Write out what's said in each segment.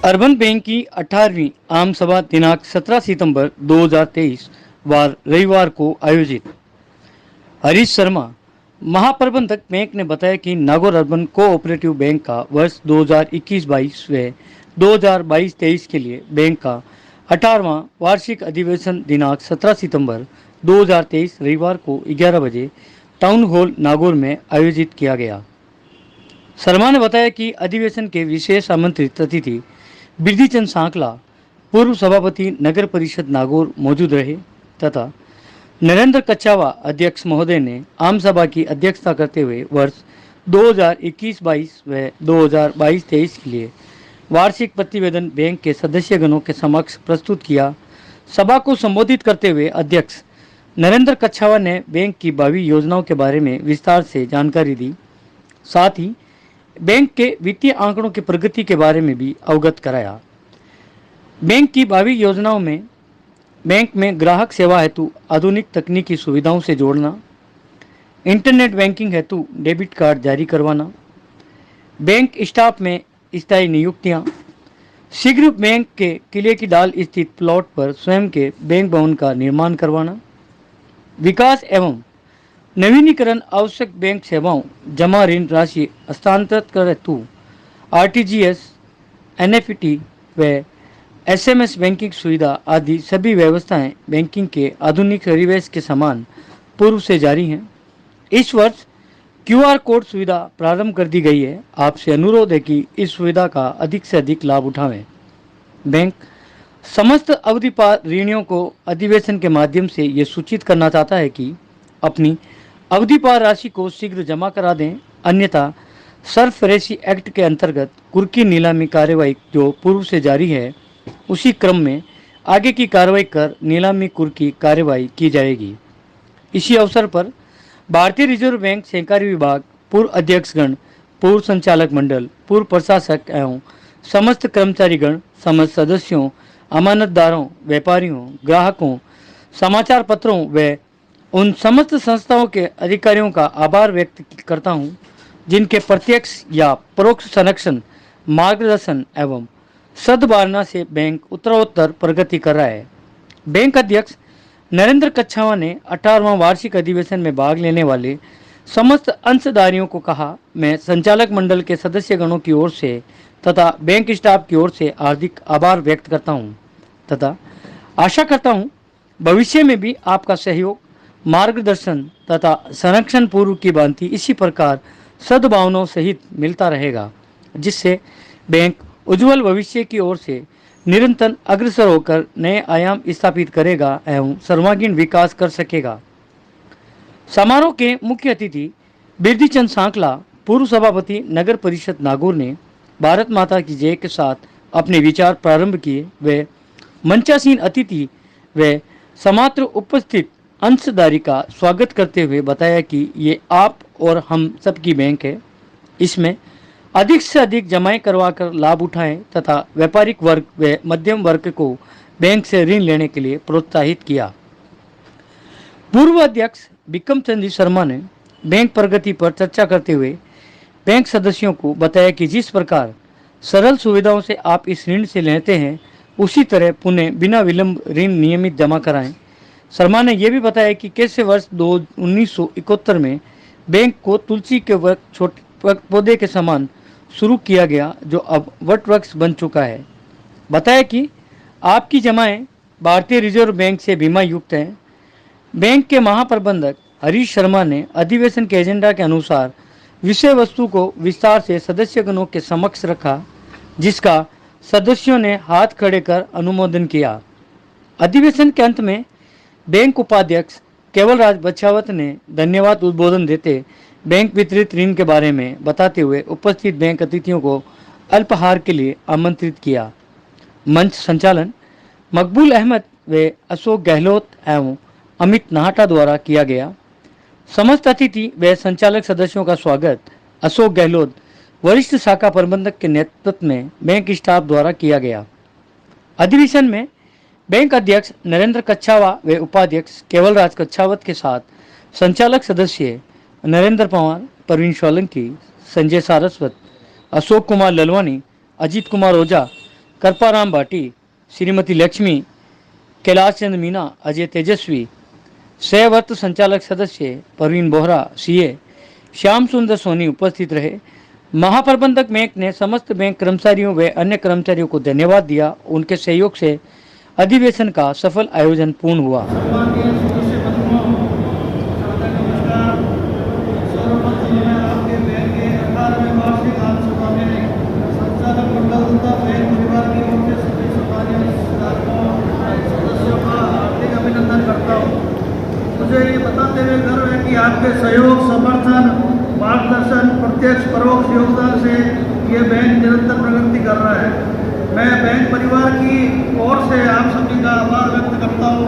Urban bank की 18वीं आम सभा दिनांक 17 सितंबर 2023 वार रविवार को आयोजित। हरीश शर्मा, महाप्रबंधक बैंक ने बताया कि नागौर अर्बन कोऑपरेटिव बैंक का वर्ष 2021-22 व 2022-23 के लिए बैंक का 18वां वार्षिक अधिवेशन दिनांक 17 सितंबर 2023 रविवार को 11 बजे टाउन हॉल नागौर में आयोजित किया गया। शर्मा ने बताया कि अधिवेशन के विशेष आमंत्रित अतिथि बिरदीचंद सांकला, पूर्व सभापति नगर परिषद नागौर मौजूद रहे तथा नरेंद्र कच्छावा अध्यक्ष महोदय ने आम सभा की अध्यक्षता करते हुए वर्ष 2021-22 व 2022-23 के लिए वार्षिक प्रतिवेदन बैंक के सदस्यगणों के समक्ष प्रस्तुत किया। सभा को संबोधित करते हुए अध्यक्ष नरेंद्र कच्छावा ने बैंक की भावी योजनाओं के बारे में विस्तार से जानकारी दी। साथ ही बैंक के वित्तीय आंकड़ों की प्रगति के बारे में भी अवगत कराया। बैंक की भावी योजनाओं में बैंक में ग्राहक सेवा हेतु आधुनिक तकनीकी सुविधाओं से जोड़ना, इंटरनेट बैंकिंग हेतु डेबिट कार्ड जारी करवाना, बैंक स्टाफ में स्थायी नियुक्तियां, शीघ्र बैंक के किले की डाल स्थित प्लॉट पर स्वयं के बैंक भवन का निर्माण करवाना, विकास एवं नवीनीकरण आवश्यक बैंक सेवाओं, जमा ऋण राशि हस्तांतरित कर हेतु आरटीजीएस, एनएफटी व एसएमएस बैंकिंग सुविधा आदि सभी व्यवस्थाएं बैंकिंग के आधुनिक परिवेश के समान पूर्व से जारी हैं। इस वर्ष क्यूआर कोड सुविधा प्रारंभ कर दी गई है। आपसे अनुरोध है कि इस सुविधा का अधिक से अधिक लाभ उठावें। बैंक समस्त अवधि पार ऋणियों को अधिवेशन के माध्यम से ये सूचित करना चाहता है कि अपनी अवधि पार राशि को शीघ्र जमा करा दें, अन्यथा सरफरेसी एक्ट के अंतर्गत कुर्की नीलामी कार्यवाही जो पूर्व से जारी है उसी क्रम में आगे की कार्रवाई कर नीलामी कुर्की कार्यवाही की जाएगी। इसी अवसर पर भारतीय रिजर्व बैंक सहकारी विभाग पूर्व अध्यक्षगण, पूर्व संचालक मंडल, पूर्व प्रशासक एवं समस्त कर्मचारीगण, समस्त सदस्यों, अमानतदारों, व्यापारियों, ग्राहकों, समाचार पत्रों व उन समस्त संस्थाओं के अधिकारियों का आभार व्यक्त करता हूं, जिनके प्रत्यक्ष या परोक्ष संरक्षण, मार्गदर्शन एवं सद्भावना से बैंक उत्तरोत्तर प्रगति कर रहा है। बैंक अध्यक्ष नरेंद्र कच्छावा ने 18वां वार्षिक अधिवेशन में भाग लेने वाले समस्त अंशधारियों को कहा, मैं संचालक मंडल के सदस्यगणों की ओर से तथा बैंक स्टाफ की ओर से हार्दिक आभार व्यक्त करता हूं तथा आशा करता हूं भविष्य में भी आपका सहयोग, मार्गदर्शन तथा संरक्षण पूर्व की भांति इसी प्रकार सद्भावनाओं सहित मिलता रहेगा, जिससे बैंक उज्जवल भविष्य की ओर से निरंतर अग्रसर होकर नए आयाम स्थापित करेगा एवं सर्वांगीण विकास कर सकेगा। समारोह के मुख्य अतिथि बिरदीचंद सांकला, पूर्व सभापति नगर परिषद नागौर ने भारत माता की जय के साथ अपने विचार प्रारंभ किए व मंचासीन अतिथि व समात्र उपस्थित अंशधारी का स्वागत करते हुए बताया कि ये आप और हम सबकी बैंक है। इसमें अधिक से अधिक जमाएं करवाकर लाभ उठाएं तथा व्यापारिक वर्ग व मध्यम वर्ग को बैंक से ऋण लेने के लिए प्रोत्साहित किया। पूर्व अध्यक्ष बिक्रम चंद्र शर्मा ने बैंक प्रगति पर चर्चा करते हुए बैंक सदस्यों को बताया कि जिस प्रकार सरल सुविधाओं से आप इस ऋण से लेते हैं, उसी तरह पुनः बिना विलंब ऋण नियमित जमा कराएं। शर्मा ने यह भी बताया कि कैसे वर्ष 1971 में बैंक को तुलसी के छोटे पौधे के समान शुरू किया गया, जो अब वट वृक्ष बन चुका है। बताया कि आपकी जमाएं भारतीय रिजर्व बैंक से बीमा युक्त हैं। बैंक के महाप्रबंधक हरीश शर्मा ने अधिवेशन के एजेंडा के अनुसार विषय वस्तु को विस्तार से सदस्यगणों के समक्ष रखा, जिसका सदस्यों ने हाथ खड़े कर अनुमोदन किया। अधिवेशन के अंत में बैंक उपाध्यक्ष केवलराज बछावत ने धन्यवाद उद्बोधन देते बैंक वितरित ऋण के बारे में बताते हुए उपस्थित बैंक अतिथियों को अल्पाहार के लिए आमंत्रित किया। मंच संचालन मकबूल अहमद व अशोक गहलोत एवं अमित नाहटा द्वारा किया गया। समस्त अतिथि व संचालक सदस्यों का स्वागत अशोक गहलोत, वरिष्ठ शाखा प्रबंधक के नेतृत्व में बैंक स्टाफ द्वारा किया गया। अधिवेशन में बैंक अध्यक्ष नरेंद्र कच्छावा व उपाध्यक्ष केवलराज कच्छावत के साथ संचालक सदस्य नरेंद्र पवार, प्रवीण सोलंकी, संजय सारस्वत, अशोक कुमार ललवानी, अजीत कुमार ओझा, कृपाराम भाटी, श्रीमती लक्ष्मी, कैलाश चंद मीना, अजय तेजस्वी, सहवर्त संचालक सदस्य परवीन बोहरा, सीए, श्याम सुंदर सोनी उपस्थित रहे। महाप्रबंधक बैंक ने समस्त बैंक कर्मचारियों व अन्य कर्मचारियों को धन्यवाद दिया। उनके सहयोग से अधिवेशन का सफल आयोजन पूर्ण हुआ। मुझे ये बताते हुए गर्व है कि आपके सहयोग, समर्थन, मार्गदर्शन, प्रत्यक्ष परोक्ष योगदान से ये बैंक निरंतर प्रगति कर रहा है। मैं बैंक परिवार की ओर से आप सभी का आभार व्यक्त करता हूँ।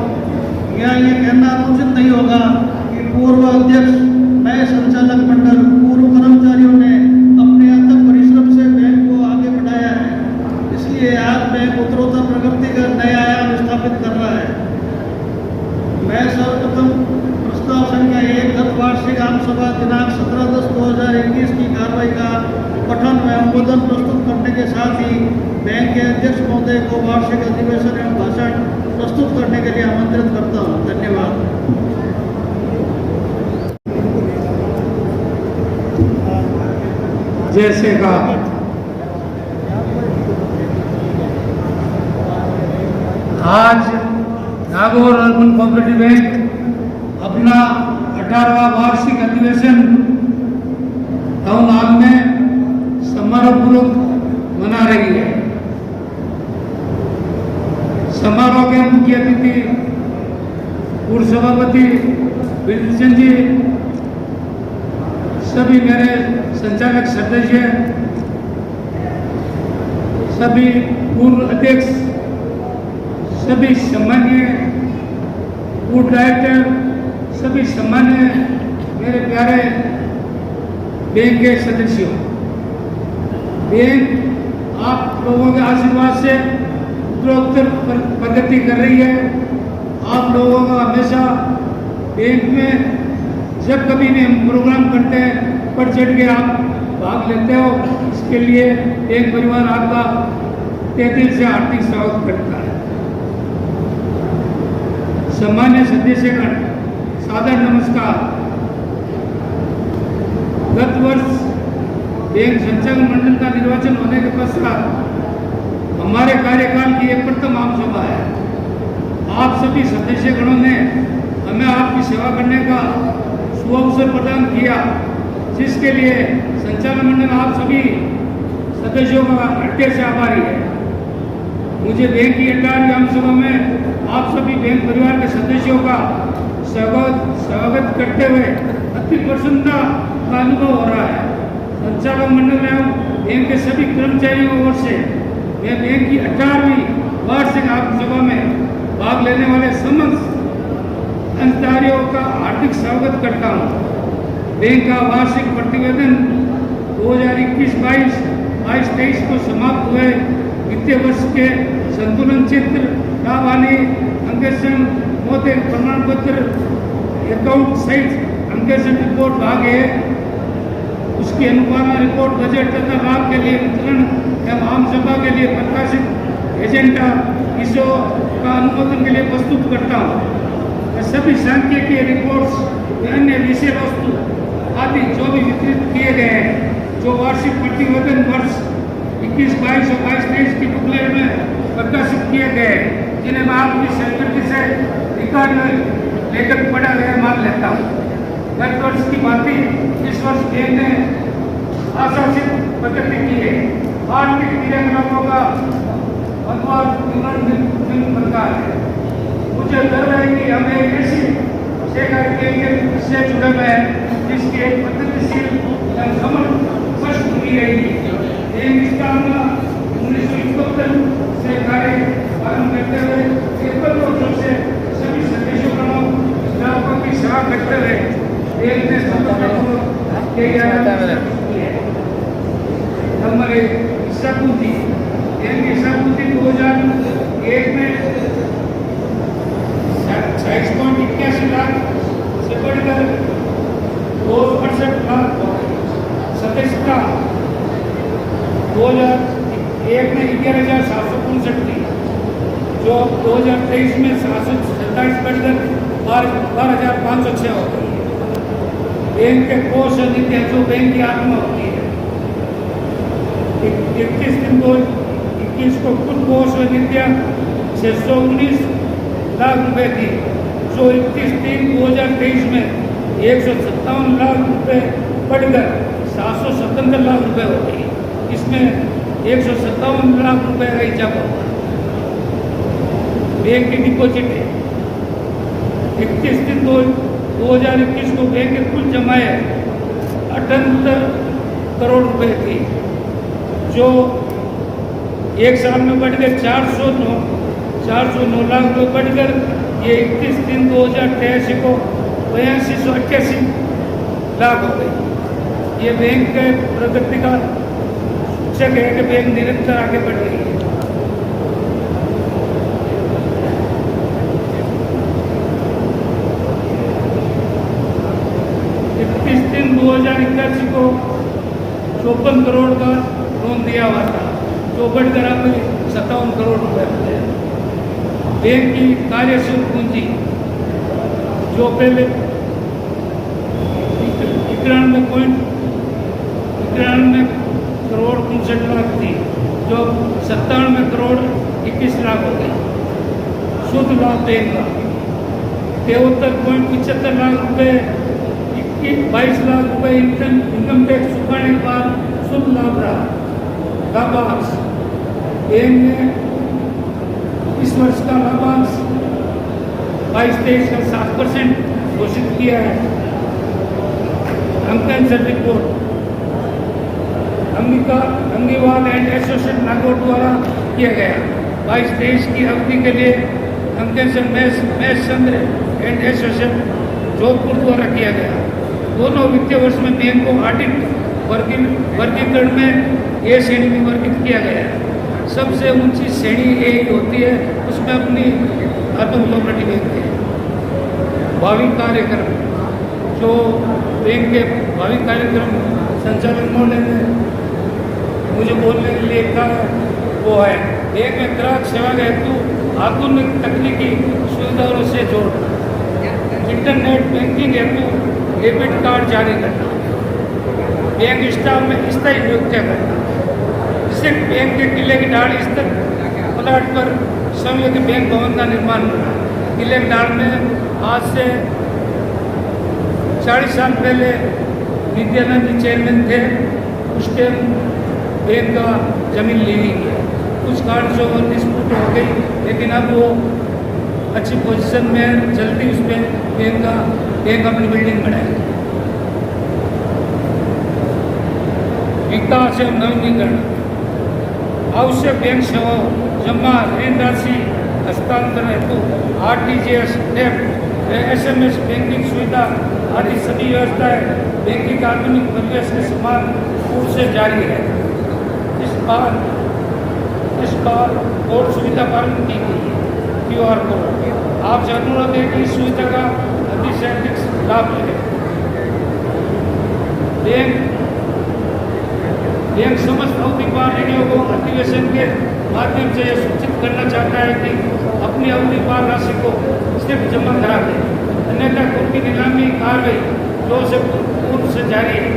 यह ये कहना उचित नहीं होगा कि पूर्व अध्यक्ष, नए संचालक मंडल, पूर्व कर्मचारियों ने अपने अथक परिश्रम से बैंक को आगे बढ़ाया है। इसलिए आज बैंक उत्तरोत्तर प्रगति का नया आयाम स्थापित कर रहा है। मैं सर्वप्रथम प्रस्ताव संख्या 1 गत वार्षिक आम सभा दिनांक 17/10/2021 की कार्रवाई का पठन व अनुमोदन प्रस्तुत करने के साथ ही बैंक के अध्यक्ष महोदय को वार्षिक अधिवेशन एवं भाषण प्रस्तुत करने के लिए आमंत्रित करता हूँ। धन्यवाद। जैसे का आज नागौर अर्बन कोऑपरेटिव बैंक अपना 18वां वार्षिक अधिवेशन टाउन हॉल में समारोहपूर्वक मना रही है। समारोह के मुख्य अतिथि पूर्व सभापति बिरचंद जी, सभी मेरे संचालक सदस्य, सभी पूर्व अध्यक्ष, सभी सम्मान्य पूर्व डायरेक्टर, सभी सम्मान्य मेरे प्यारे बैंक के सदस्यों, बैंक आप लोगों के आशीर्वाद से उत्तरोत्तर प्रगति कर रही है। आप लोगों का हमेशा बैंक में जब कभी भी हम प्रोग्राम करते हैं बढ़ चढ़ के आप भाग लेते हो। इसके लिए बैंक परिवार आपका तहे दिल से हार्दिक स्वागत करता है। सम्मान्य सदस्यगण, सादर नमस्कार। गत वर्ष बैंक संचालन मंडल का निर्वाचन होने के पश्चात हमारे कार्यकाल की एक प्रथम आम सभा है। आप सभी सदस्यगणों ने हमें आपकी सेवा करने का सुअवसर प्रदान किया, जिसके लिए संचालन मंडल आप सभी सदस्यों का हृदय से आभारी है। मुझे बैंक की 18वीं आम सभा में आप सभी बैंक परिवार के सदस्यों का स्वागत करते हुए अति प्रसन्नता का अनुभव हो रहा है। संचालक मंडल एवं बैंक के सभी कर्मचारियों की ओर से मैं बैंक की 18वीं वार्षिक आम सभा में भाग लेने वाले समस्त कर्मचारियों का हार्दिक स्वागत करता हूँ। बैंक का वार्षिक प्रतिवेदन 2021-22, 22-23 को समाप्त हुए वित्तीय वर्ष के संतुलन चित्र, लाभ हानि अंकेक्षण, मौद्रिक प्रमाण पत्र, अकाउंट साइज अंकेक्षण रिपोर्ट भाग है, उसकी अनुपालन रिपोर्ट, बजट तथा लाभ के लिए वितरण एवं आम सभा के लिए प्रकाशित एजेंडा इसो का अनुमोदन के लिए प्रस्तुत करता हूँ। सभी सांख्यिकीय रिपोर्ट्स, अन्य विषय वस्तु आदि जो भी वितरित किए गए हैं, जो वार्षिक प्रतिवेदन वर्ष 21-22 और 22-23 की बुकलेट में प्रकाशित किए गए, जिन्हें मैं आपकी स्वीकृति से रिकॉर्ड में लेकर पढ़ा गया मान लेता हूँ। गत वर्ष की भांति इस वर्ष बैंक ने आशासित प्रगति की है। आर्थिक क्रियाकलापों का अनुवाद निम्न प्रकार है। मुझे गर्व है कि हम एक ऐसी सेवा केंद्र से जुड़े हुए हैं जिसकी एक प्रगतिशील एवं समर्थ की रहेगी। एक स्थापना 1971 से कार्य आरंभ करते हुए 71 वर्षों से सभी सदस्यों ग्राहकों की सेवा करते हुए एक ने नंबर 1 ईसा पूंजी 2001 में 26.81 लाख से बढ़कर 268 लाख सदस्यता 2001 में 11,700 2023 में 727 बढ़कर 12,506 हो गई है। बैंक के कोष और निधियां जो बैंक की आत्मा होती है, 31 दिन 2021 को कुल कोष और निधियां 619 लाख रुपए थी, जो 31/3/2023 में 157 लाख रुपए बढ़कर 777 लाख रुपए हो गई। इसमें 157 लाख रुपए का इजाफा हुआ। बैंक की डिपॉजिट है 31/3/2021 को बैंक के कुल जमाए 78 करोड़ रुपए थी, जो एक साल में बढ़ गए 409 लाख रुपये बढ़कर ये 31/3/2083 को 8288 लाख हो गई। ये बैंक के प्रगति का सूचक है कि बैंक निरंतर आगे बढ़ रही है। इकतीस दिन 2081 को 54 करोड़ का लोन दिया हुआ था, जो बढ़कर अब 57 करोड़ रुपए हो गए। बैंक की कार्यशील पूंजी जो पहले 91 करोड़ 59 लाख थी, जो 97 करोड़ 21 लाख हो गई। शुद्ध लाभ बैंक का 73.75 लाख रुपए, 22 लाख रुपए इनकम टैक्स चुकाने के बाद शुद्ध लाभ रहा। लाभांश बैंक ने इस वर्ष का लाभांश 22-23 का 7% घोषित किया है। अंकन report Angiwal and associate Nagaur द्वारा किया गया 22-23 की अवधि के लिए अंकन मैस चंद्र एंड एसोसिएट जोधपुर द्वारा किया गया। दोनों वित्तीय वर्ष में बैंक को ऑडिट वर्गीकरण में ए श्रेणी में वर्गीकृत किया गया है। सबसे ऊंची श्रेणी ए होती है, उसमें अपनी अर्बन कोऑपरेटिव बैंक है। भावी कार्यक्रम जो बैंक के भावी कार्यक्रम संचालन महोदय ने मुझे बोलने के लिए कहा वो है बैंक में ग्राहक सेवा के हेतु आधुनिक तकनीकी सुविधाओं से जोड़ना, इंटरनेट बैंकिंग हेतु डेबिट कार्ड जारी करना, बैंक स्टाफ में स्थायी नियुक्तियाँ करना, जिससे बैंक के किले की ढाल स्थित प्लाट पर संयुक्त बैंक भवन का निर्माण करना। किले की ढाल में आज से 40 साल पहले नित्यानंद चेयरमैन थे, उस टाइम बैंक का जमीन ली गई, कुछ कारण से वो डिस्प्यूट हो गई, लेकिन अब वो अच्छी पोजीशन में जल्दी उस पर बैंक अपनी बिल्डिंग बनाएगी। विकास एवं नवीनीकरण, आवश्यक बैंक सेवाओं जमा ऋण राशि हस्तांतरण हेतु RTGS, नेफ्ट, SMS बैंकिंग सुविधा आदि सभी व्यवस्थाएं बैंकिंग आधुनिक परिवेश के समान रूप से जारी है। इस बार कोड सुविधा पालन की गई है। QR कोड आपसे अनुरोध है कि इस सुविधा का अधिक से अधिक लाभ लें। बैंक समस्त अवधि पार विनियोगों अधिवेशन के माध्यम से यह सूचित करना चाहता है कि अपनी अवधि पार राशि को सिर्फ जमा करा दें, अन्यथा उनकी नीलामी कार्रवाई जो से पूर्व से जारी है,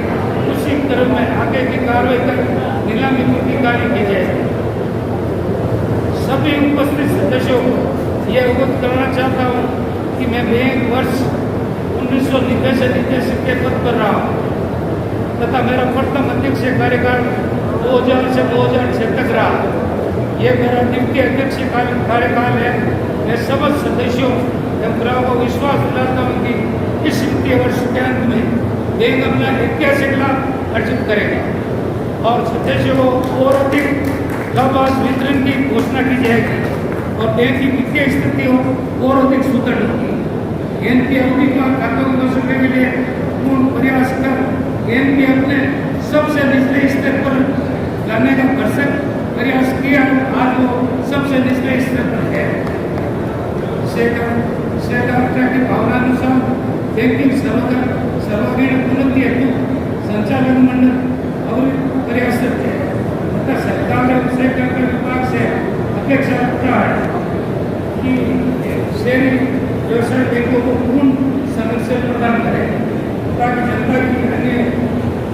उसी क्रम में आगे की कार्रवाई कर नीलामी पूर्ति कार्य की जाएगी। सभी उपस्थित सदस्यों को यह अवगत करना चाहता हूँ कि मैं बैंक वर्ष 1990 से निदेशक के पद पर रहा हूँ तथा मेरा प्रथम अध्यक्ष कार्यकाल 2000 से 2006 तक रहा। यह मेरा द्वितीय अध्यक्ष कार्यकाल है। मैं समस्त सदस्यों एवं ग्राहकों को विश्वास दिलाता हूँ कि इस वित्तीय वर्ष के अंत में बैंक अपना 81 लाख अर्जित करेगा और सदस्यों को और अधिक लाभांश वितरण की घोषणा की जाएगी और बैंक की वित्तीय स्थितियों और अधिक सुदृढ़ होगी। एनपी अवधि का खातों को वसूलने के लिए पूर्ण प्रयास कर एनपी अपने सबसे निचले स्तर पर लाने का भरसक प्रयास किया। आज वो सबसे निचले स्तर पर है। सहकारिता की भावनानुसार बैंकिंग सर्वांगीण उन्नति हेतु संचालन मंडल और प्रयासरत है तथा सरकार एवं सहकारिता विभाग से अपेक्षा रखता है कि शहरी व्यवसाय बैंकों को पूर्ण संरक्षण प्रदान करें ताकि जनता की अन्य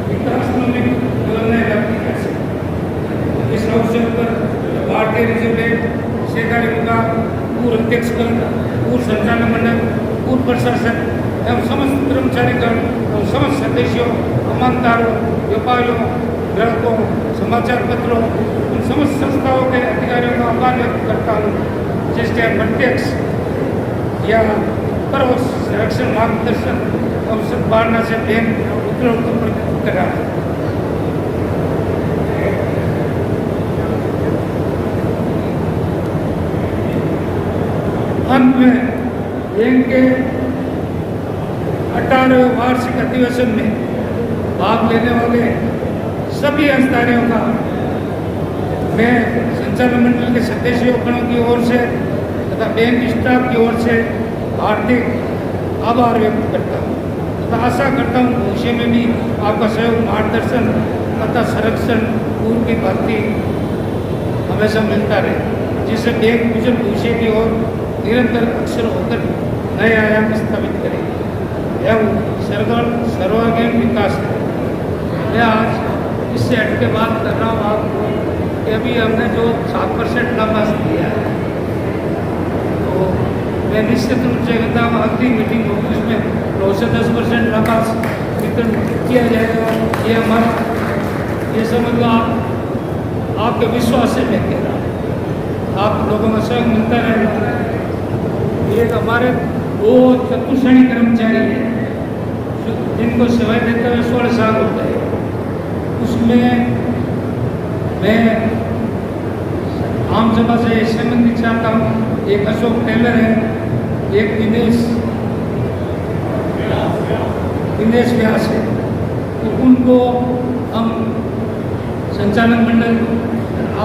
विकासात्मक योजनाएं प्राप्त कर सकें। इस अवसर पर भारतीय रिजर्व बैंक, सहकारी विभाग, पूर्व अध्यक्षगण, पूर्व संचालक मंडल, पूर्व प्रशासन एवं समस्त कर्मचारीगण और समस्त सदस्यों, ईमानदारों, व्यापारियों, ग्राहकों, समाचार पत्रों, उन समस्त संस्थाओं के अधिकारियों का आभार व्यक्त करता हूँ जिसके प्रत्यक्ष या परोक्ष संरक्षण मार्गदर्शन और सद्भावना से बैंक उत्तरोत्तर कर रहा है। अंत में बैंक के 18वें वार्षिक अधिवेशन में भाग लेने वाले सभी अधिकारियों का मैं संचालन मंडल के सदस्यों की ओर से तथा बैंक स्टाफ की ओर से हार्दिक आभार व्यक्त करता हूँ तथा आशा करता हूँ भविष्य में भी आपका सहयोग, मार्गदर्शन तथा संरक्षण पूर्व की भांति हमेशा मिलता रहे, जिससे बैंक उज्जवल भविष्य की ओर निरंतर अक्षर होकर नए आयाम स्थापित करेगी एवं सर्वांगीण विकास करेगी। मैं आज इससे हट के बात कर रहा हूँ आपको कि अभी हमने जो 7% लाभांश दिया है, तो मैं निश्चित रूप से कहता हूँ अगली मीटिंग होगी उसमें 9 से 10% लाभांश वितरण किया जाएगा। ये हमारा, ये समझ लो आपके विश्वास से मैं कह रहा हूँ, आप लोगों का सहयोग मिलता रहेगा। एक हमारे वो चतुर्श्रेणी कर्मचारी हैं जिनको सेवाएं देते हुए 16 साल हो गए, उसमें मैं आम सभा से संबंधित चाहता हूँ। एक अशोक टेलर है, एक दिनेश व्यास है, तो उनको हम संचालन मंडल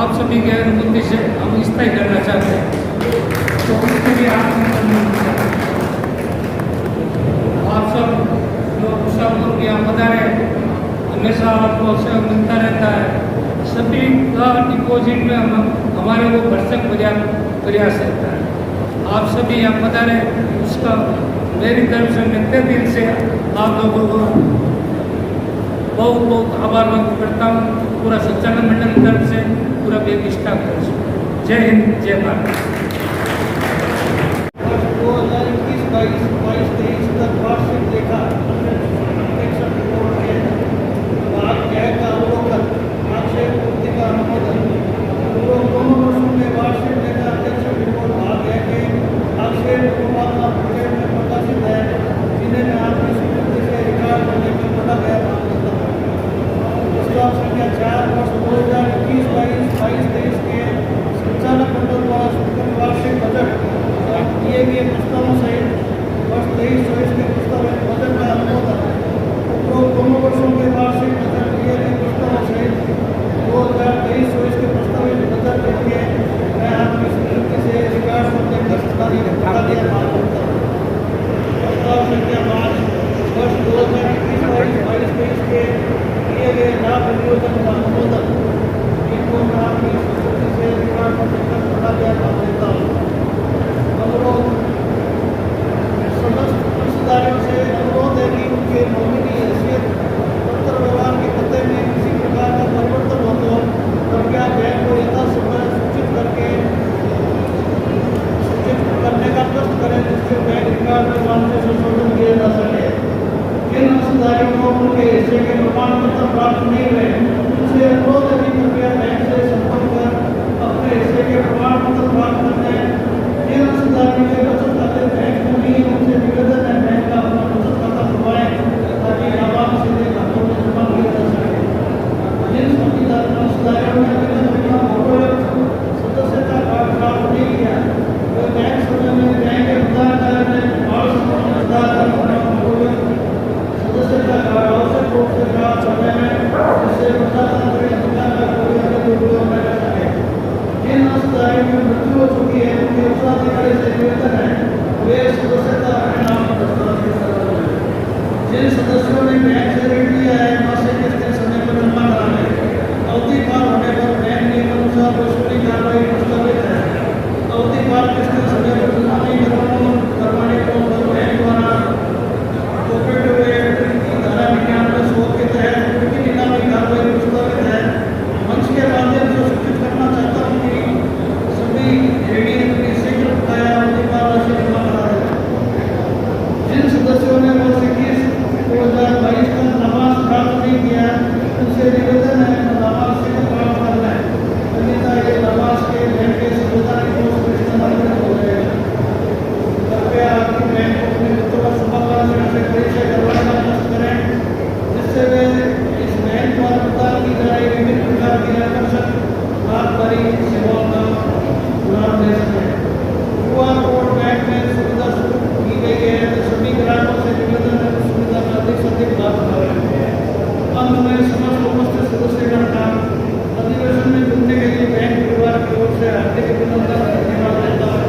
आप सभी के अनुमति से हम स्थायी करना चाहते हैं, तो उसके लिए आप सब लोग उत्साहपूर्वक यहाँ पधारे, हमेशा आपको सहयोग मिलता रहता है। सभी का डिपॉजिट में हमारे को भरसक प्रयास रहता है। आप सभी यहाँ पधारे, उसका मेरी तरफ से नित्य दिल से आप लोगों को बहुत बहुत आभार व्यक्त करता हूँ, पूरा संचालन मंडल की तरफ से, पूरा बैंक स्टाफ की तरफ से। जय हिंद, जय भारत। 2021-22-23 तक वार्षिक लेखा सर्वेक्षण रिपोर्ट के भाग व्यय का अवलोकन, आक्षेप पूर्ति का अनुमोदन। पूर्व दोनों वर्षों में वार्षिक लेखा सर्वेक्षण रिपोर्ट भाग व्यय के आक्षेप पूर्वात्मा प्रोजेक्ट में प्रकाशित है, जिन्हें मैं आपकी स्वीकृति से रिकॉर्ड करने का पढ़ा गया मांग करता हूँ। प्रस्ताव संख्या 4 वर्ष 2021-22-23 के संचालक मंडल द्वारा स्वीकृत वार्षिक बजट किए गए प्रस्तावों सहित वर्ष 23-24 के प्रस्ताव बजट का अनुमोदन। उपरोक्त दोनों वर्षों के वार्षिक बजट किए गए प्रस्तावों सहित 2023-24 के प्रस्तावित बजट के लिए मैं आपकी स्वीकृति से रिकॉर्ड करने का दिया मांग करता हूँ। प्रस्ताव संख्या 5 वर्ष 2021-22-23 के किए गए लाभ विनियोजन का अनुमोदन, इनको मैं आपकी स्वीकृति से रिकॉर्ड करने का दिया मांग करता हूँ। अंशधारियों से अनुरोध है कि उनके नॉमिनी हैसियत पत्र व्यवहार के पते में किसी प्रकार का परिवर्तन हो तो कृपया बैंक को यथासमय सूचित करने का प्रयत्न करें, जिससे बैंक रिकॉर्ड में मामले संशोधन किया जा सके। जिन अंशधारियों को उनके हिस्से के प्रमाण पत्र प्राप्त नहीं हुए, उनसे अनुरोध है कि कृपया बैंक से संपर्क कर अपने हिस्से के प्रमाण पत्र प्राप्त करने। जिन अंशधारियों के बचत खाते बैंक में नहीं, उनसे निवेदन है बैंक का अपना बचत खाता खुलवाएं ताकि लाभांश सीधे खातों में जमा किया जा सके। जिन अंशधारियों ने अपना सदस्यता कार्ड प्राप्त नहीं किया, वे बैंक समय में बैंक के उधारदार ने सदस्यता कार्ड आवश्यक रूप से प्राप्त करने में, जिससे प्रजातंत्र अधिकार का कोई अधिक उपयोग न कर सके। जिन अंशधारियों की मृत्यु हो चुकी है, उनके उत्तराधिकारी से निवेदन है वे सदस्यता अपने नाम पर दस्तावेज करें। जिन सदस्यों ने बैंक से ऋण लिया है, मासिक किस्तें समय पर जमा कराने, अवधि पार होने पर बैंक नियम अनुसार वसूली कार्रवाई प्रस्तावित है। अवधि पार किस्तें समय शुरू से करता। अधिवेशन में जुड़ने के लिए बैंक परिवार की ओर से हार्दिक अभिनंदन धन्यवाद देता हूँ।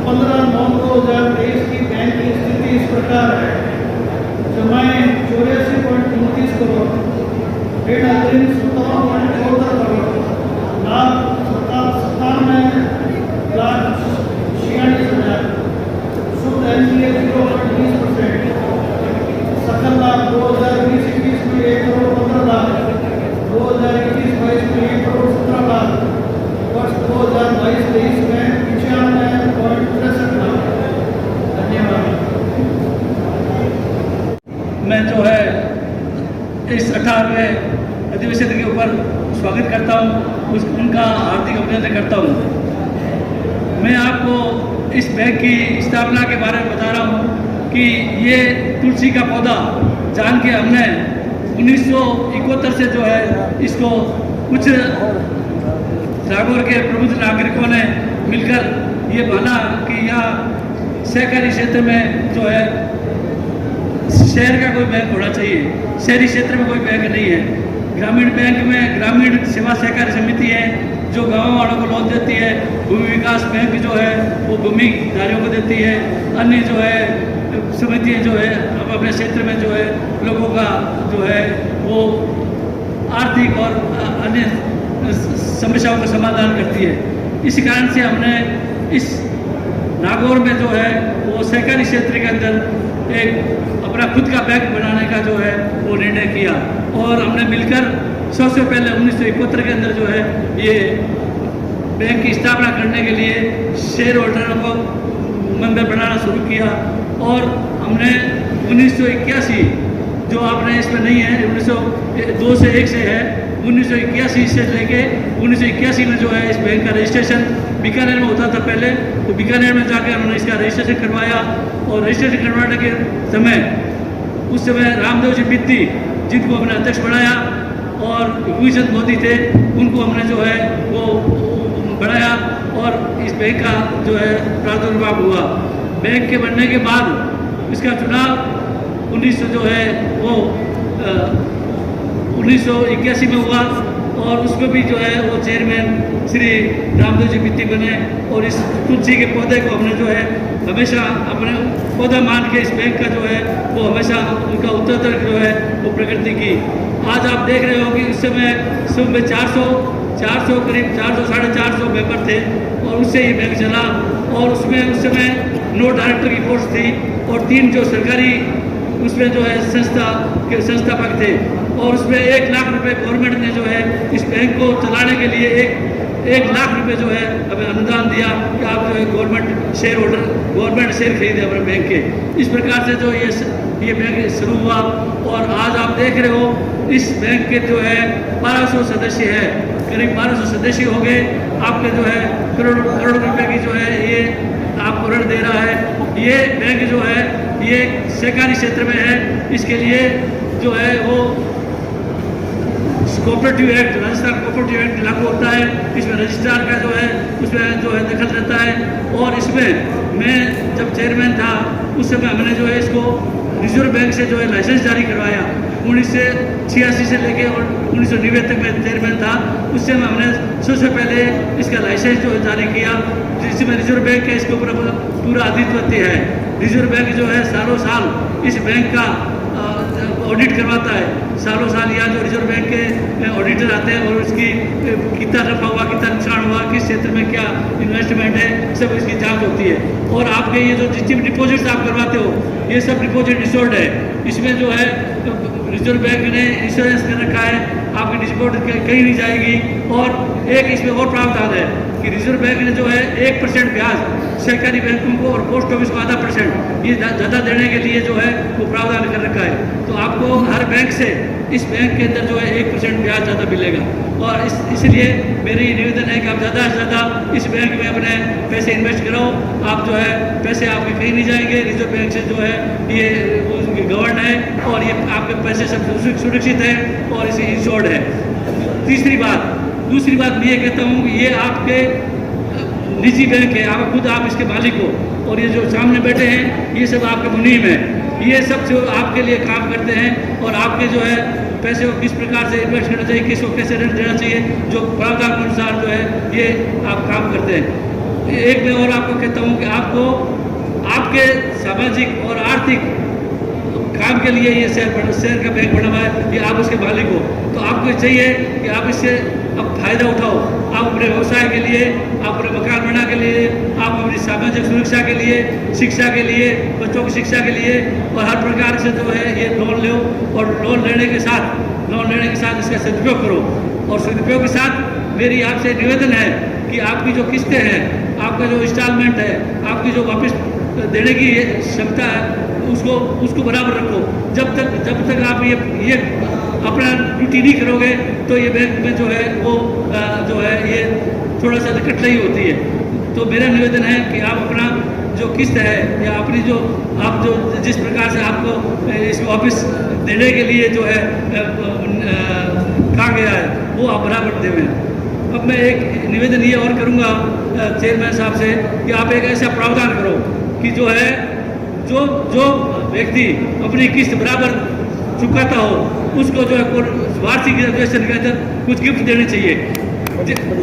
15/9/2023 की बैंक की स्थिति इस प्रकार है। जमाएं 84.29 करोड़, ऋण अग्रिम 57.74 करोड़, लाभ 97,46,000, शुद्ध एनपीए 0.20%, सकल लाभ 2020-21 में 1,15,00,000, 2021-22 में 1,17,00,000, वर्ष 2022-23 में 95.63 लाख। धन्यवाद। मैं जो है इस 18वें अधिवेशन के ऊपर स्वागत करता हूँ, उनका हार्दिक अभिनंदन करता हूँ। मैं आपको इस बैंक की स्थापना के बारे में बता रहा हूँ कि ये तुलसी का पौधा जान के हमने 1971 से जो है इसको कुछ नागौर के प्रबुद्ध नागरिकों ने मिलकर ये माना कि यहाँ सहकारी क्षेत्र में जो है शहर का कोई बैंक होना चाहिए, शहरी क्षेत्र में कोई बैंक नहीं है। ग्रामीण बैंक में ग्रामीण सेवा सहकारी समिति है जो गाँव वालों को लोन देती है, भूमि विकास बैंक जो है वो भूमिधारियों को देती है, अन्य जो है समितियाँ जो है अब अपने क्षेत्र में जो है लोगों का जो है वो आर्थिक और अन्य समस्याओं का समाधान करती है। इसी कारण से हमने इस नागौर में जो है वो सहकारी क्षेत्र के अंदर एक अपना खुद का बैंक बनाने का जो है वो निर्णय किया और हमने मिलकर सबसे पहले 1971 के अंदर जो है ये बैंक की स्थापना करने के लिए शेयर होल्डरों को मेंबर बनाना शुरू किया और हमने 1981 जो आपने इसमें नहीं है 1902 से 1 से है 1981 से लेके 1981 में जो है इस बैंक का रजिस्ट्रेशन बीकानेर में होता था पहले, तो बीकानेर में जाकर उन्होंने इसका रजिस्ट्रेशन करवाया और रजिस्ट्रेशन करवाने के समय उस समय रामदेव जी बित्ती जिनको हमने अध्यक्ष बनाया और विभूषण मोदी थे उनको हमने जो है वो बढ़ाया और इस बैंक का जो है प्रादुर्भाव हुआ। बैंक के बनने के बाद इसका चुनाव 1900 जो है वो 1981 में हुआ और उसमें भी जो है वो चेयरमैन श्री रामदेव जी बित्ती बने और इस तुलसी के पौधे को हमने जो है हमेशा अपने पौधा मान के इस बैंक का जो है वो हमेशा उनका उत्तरोत्तर जो है वो प्रगति की। आज आप देख रहे हो कि उस समय सुबह 400 करीब 400-450 मेंबर थे और उससे ये बैंक चला और उसमें उस समय 9 डायरेक्टर की पोस्ट थी और 3 जो सरकारी उसमें जो है संस्था के संस्थापक थे और उसमें 1 लाख रुपए गवर्नमेंट ने जो है इस बैंक को चलाने के लिए 1 लाख रुपए जो है हमें अनुदान दिया कि आप जो है government share holder government share खरीदे अपने बैंक के। इस प्रकार से जो ये बैंक शुरू हुआ और आज आप देख रहे हो इस बैंक के जो है 1200 सदस्य है, करीब 1200 सदस्य हो गए। आपके जो है करोड़ रुपए की जो है ये आपको ऋण दे रहा है। ये बैंक जो है ये सहकारी क्षेत्र में है, इसके लिए जो है वो cooperative act Rajasthan cooperative act लागू होता है। इसमें रजिस्ट्रार का जो है उसमें जो है दखल रहता है और इसमें मैं जब चेयरमैन था उस समय हमने जो है इसको रिजर्व बैंक से जो है लाइसेंस जारी करवाया। 1986 से लेके और 1990 तक मैं चेयरमैन था, उस समय हमने सबसे पहले इसका लाइसेंस जो है जारी किया जिसमें रिजर्व बैंक का इसके ऊपर पूरा आधिपत्य है। रिजर्व बैंक जो है सालों साल इस बैंक का ऑडिट करवाता है। सालों साल यहाँ जो रिजर्व बैंक के ऑडिटर आते हैं और उसकी कितना नफा हुआ, कितना नुकसान हुआ, किस क्षेत्र में क्या इन्वेस्टमेंट है, सब इसकी जांच होती है। और आपके ये जो जितनी डिपॉजिट्स आप करवाते हो ये सब डिपॉजिट इंश्योर्ड है। इसमें जो है रिजर्व बैंक ने इंश्योरेंस कर रखा है, आपकी डिपॉजिट कहीं नहीं जाएगी। और एक इसमें और प्रावधान है कि रिजर्व बैंक ने जो है 1% ब्याज सहकारी बैंकों को और पोस्ट ऑफिस को 0.5% ये ज़्यादा देने के लिए जो है वो प्रावधान कर रखा है। तो आपको हर बैंक से इस बैंक के अंदर जो है 1% ब्याज ज़्यादा मिलेगा और इसलिए मेरी निवेदन है कि आप ज़्यादा से ज़्यादा इस बैंक में अपने पैसे इन्वेस्ट करो। आप जो है पैसे आपके कहीं नहीं जाएंगे, रिजर्व बैंक से जो है ये गवर्न है और ये आपके पैसे सब सुरक्षित है और इसे इंश्योर्ड है। दूसरी बात मैं ये कहता हूँ कि ये आपके निजी बैंक है, आप खुद आप इसके मालिक हो और ये जो सामने बैठे हैं ये सब आपके मुनीम है। ये सब जो आपके लिए काम करते हैं और आपके जो है पैसे को किस प्रकार से इन्वेस्ट करना चाहिए, किसको कैसे ऋण देना चाहिए, जो प्रावधान के अनुसार जो है ये आप काम करते हैं। एक मैं और आपको कहता हूँ कि आपको आपके सामाजिक और आर्थिक काम के लिए ये शहर का बैंक बना हुआ है, ये आप उसके मालिक हो, तो आपको चाहिए कि आप इससे अब फायदा उठाओ। आप अपने व्यवसाय के लिए, आप अपने मकान बनाने के लिए, आप अपनी सामाजिक सुरक्षा के लिए, शिक्षा के लिए, बच्चों की शिक्षा के लिए और हर प्रकार से जो है ये लोन लो और लोन लेने के साथ इसका सदुपयोग करो। और सदुपयोग के साथ मेरी आपसे निवेदन है कि आपकी जो किस्तें हैं, आपका जो इंस्टॉलमेंट है, आपकी जो वापस देने की क्षमता है, उसको बराबर रखो। जब तक आप ये अपना ड्यूटी नहीं करोगे तो ये बैंक में जो है वो जो है ये थोड़ा सा कठिनाई होती है। तो मेरा निवेदन है कि आप अपना जो किस्त है या अपनी जो आप जो जिस प्रकार से आपको इसको वापस देने के लिए जो है कहा गया है वो आप बराबर देवें। अब मैं एक निवेदन ये और करूँगा चेयरमैन साहब से कि आप एक ऐसा प्रावधान करो कि जो है जो व्यक्ति अपनी किस्त बराबर चुकाता हो उसको जो है वार्षिक अधिवेशन के अंदर कुछ गिफ्ट देने चाहिए,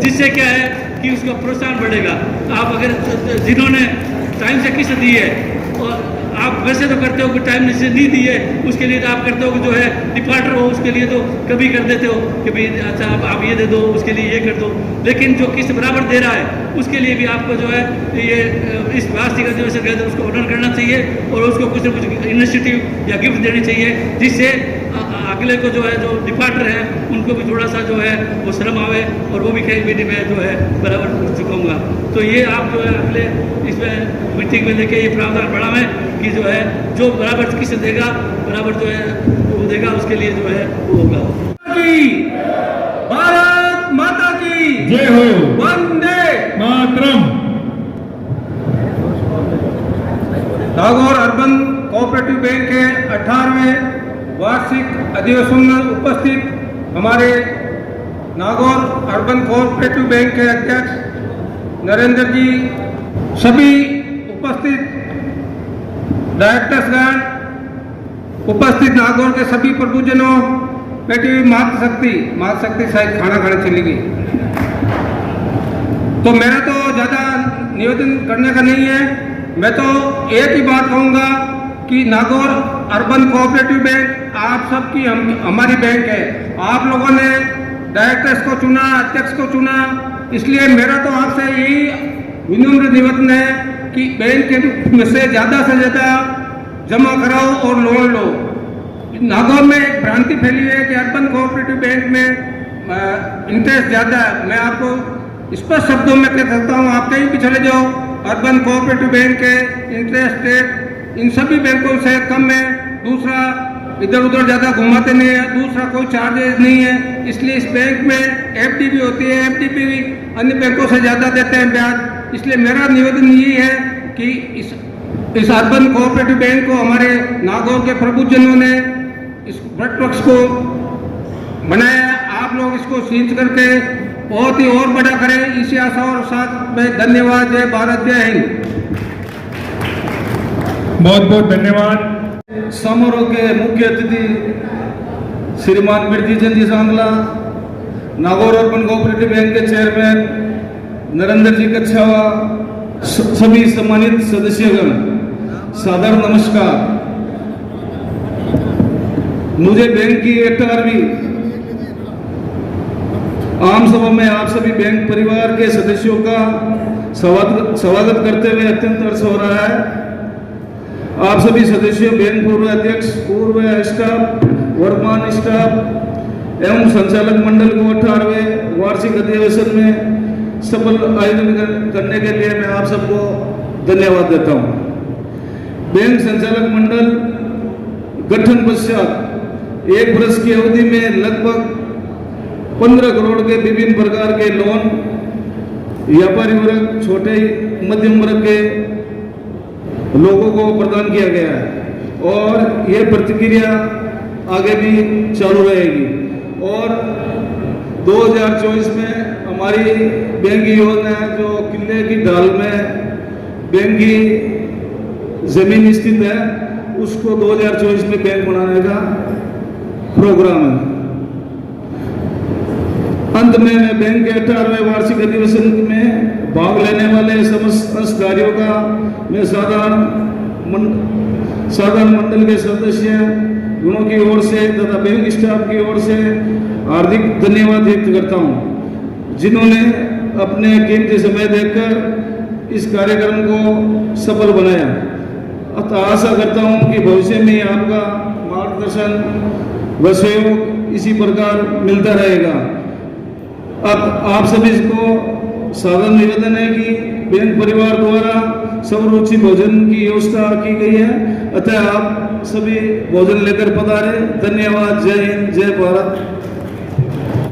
जिससे क्या है कि उसका प्रोत्साहन बढ़ेगा। आप अगर जिन्होंने टाइम से किस्त दी है और आप वैसे तो करते हो कि टाइम से नहीं दी है, उसके लिए तो आप करते हो कि जो है डिफॉल्टर हो उसके लिए तो कभी कर देते हो कि भाई अच्छा आप ये दे दो, उसके लिए ये कर दो। लेकिन जो किस्त बराबर दे रहा है उसके लिए भी आपको जो है ये इस वार्षिक अधिवेशन के अंदर उसको ऑनर करना चाहिए और उसको कुछ न कुछ इनिशिएटिव या गिफ्ट देनी चाहिए, जिससे अगले को जो है जो डिफॉल्टर है उनको भी थोड़ा सा जो है वो शर्म आवे और वो भी कहीं मीटिंग में जो है बराबर चुकाऊंगा। तो ये आप जो है अगले इसमें मीटिंग में लेके ये प्रावधान बढ़ावें कि जो है जो बराबर किस्त देगा बराबर जो है वो देगा, उसके लिए जो है वो होगा। भारत माता की जय हो। Vande Mataram. Nagaur urban cooperative bank के 18वें वार्षिक अधिवेशन में उपस्थित हमारे नागौर अर्बन कोऑपरेटिव बैंक के अध्यक्ष नरेंद्र जी, सभी उपस्थित डायरेक्टर्सगण, उपस्थित नागौर के सभी प्रभुजनों, बैठी हुई मातृशक्ति शायद खाना खाने चली गई। तो मेरा तो ज़्यादा निवेदन करने का नहीं है, मैं तो एक ही बात कहूँगा कि नागौर अर्बन कोऑपरेटिव बैंक आप सबकी हमारी बैंक है। आप लोगों ने डायरेक्टर्स को चुना, अध्यक्ष को चुना, इसलिए मेरा तो आपसे यही विनम्र निवेदन है कि बैंक में से ज़्यादा जमा कराओ और लोन लो। नागौर में एक भ्रांति फैली है कि अर्बन कोऑपरेटिव बैंक में इंटरेस्ट ज़्यादा है। मैं आपको स्पष्ट शब्दों में कह सकता हूँ, आप कहीं भी चले जाओ, अर्बन कोऑपरेटिव बैंक के इंटरेस्ट रेट इन सभी बैंकों से कम है। दूसरा इधर उधर ज़्यादा घुमाते नहीं है, दूसरा कोई चार्जेस नहीं है, इसलिए इस बैंक में एफडी भी होती है, एफडी भी अन्य बैंकों से ज़्यादा देते हैं ब्याज। इसलिए मेरा निवेदन यही है कि इस अर्बन कोऑपरेटिव बैंक को हमारे नागौर के प्रबुद्धजनों ने इस वृक्ष को बनाया, आप लोग इसको सींच करके बहुत ही और बड़ा करें, इसी आशा और साथ में धन्यवाद। जय भारत, जय हिंद। बहुत बहुत धन्यवाद। समारोह के मुख्य अतिथि श्रीमान Birjichand ji Sangla, Nagaur urban cooperative bank के चेयरमैन नरेंद्र जी कच्छावा, सभी सम्मानित सदस्यगण, सादर नमस्कार। मुझे बैंक की 18वीं आम सभा में आप सभी बैंक परिवार के सदस्यों का स्वागत करते हुए अत्यंत हर्ष हो रहा है। आप सभी सदस्यों, बैंक पूर्व अध्यक्ष, पूर्व स्टाफ, वर्तमान स्टाफ एवं संचालक मंडल को 18वें वार्षिक अधिवेशन में सफल आयोजन करने के लिए मैं आप सबको धन्यवाद देता हूं। बैंक संचालक मंडल गठन पश्चात 1 वर्ष की अवधि में लगभग 15 करोड़ के विभिन्न प्रकार के लोन व्यापारी वर्ग, छोटे मध्यम वर्ग के लोगों को प्रदान किया गया है और यह प्रतिक्रिया आगे भी चालू रहेगी। और 2024 में हमारी बैंक की योजना जो किले की ढाल में बैंक की जमीन स्थित है, उसको 2024 में बैंक बनाने का प्रोग्राम है। अंत में मैं बैंक के 18वें वार्षिक अधिवेशन में भाग लेने वाले समस्त अंशधारियों का मैं साधारण मंडल के सदस्य गुणों की ओर से तथा बैंक स्टाफ की ओर से हार्दिक धन्यवाद व्यक्त करता हूं, जिन्होंने अपने कीमती समय देकर इस कार्यक्रम को सफल बनाया। अतः आशा करता हूं कि भविष्य में आपका मार्गदर्शन व सहयोग इसी प्रकार मिलता रहेगा। अब आप सभी को साधारण निवेदन है कि बैंक परिवार द्वारा सर्वरुचि भोजन की व्यवस्था की गई है, अतः आप सभी भोजन लेकर पधारें। धन्यवाद। जय हिंद, जय भारत।